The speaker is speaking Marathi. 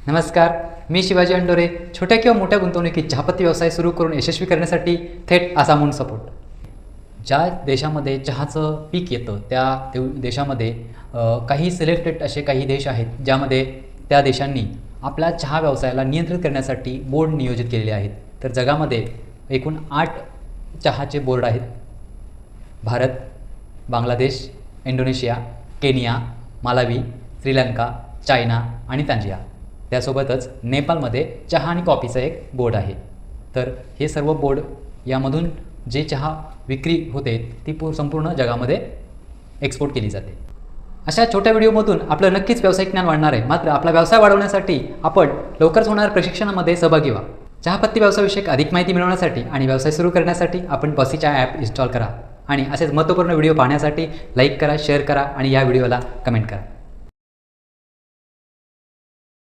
नमस्कार, मी शिवाजी अंडोरे. छोट्या किंवा मोठ्या गुंतवणुकीत चहापत्ती व्यवसाय सुरू करून यशस्वी करण्यासाठी थेट आसामहून सपोर्ट. ज्या देशामध्ये चहाचं पीक येतं त्या देशामध्ये काही सिलेक्टेड असे काही देश आहेत ज्यामध्ये त्या देशांनी आपल्या चहा व्यवसायाला नियंत्रित करण्यासाठी बोर्ड नियोजित केलेले आहेत. तर जगामध्ये एकूण 8 चहाचे बोर्ड आहेत. Bharat, Bangladesh, Indonesia, Kenya, Malawi, Sri Lanka, China आणि तांजिया. त्यासोबतच नेपाळमध्ये चहा आणि कॉफीचं एक बोर्ड आहे. तर हे सर्व बोर्ड यामधून जे चहा विक्री होते ती संपूर्ण जगामध्ये एक्सपोर्ट केली जाते. अशा छोट्या व्हिडिओमधून आपलं नक्कीच व्यावसायिक ज्ञान वाढणार आहे. मात्र आपला व्यवसाय वाढवण्यासाठी आपण लवकरच होणाऱ्या प्रशिक्षणामध्ये सहभागी व्हा. चहापत्ती व्यवसायाविषयक अधिक माहिती मिळवण्यासाठी आणि व्यवसाय सुरू करण्यासाठी आपण बसीचा ॲप इन्स्टॉल करा आणि असेच महत्त्वपूर्ण व्हिडिओ पाहण्यासाठी लाईक करा, शेअर करा आणि या व्हिडिओला कमेंट करा.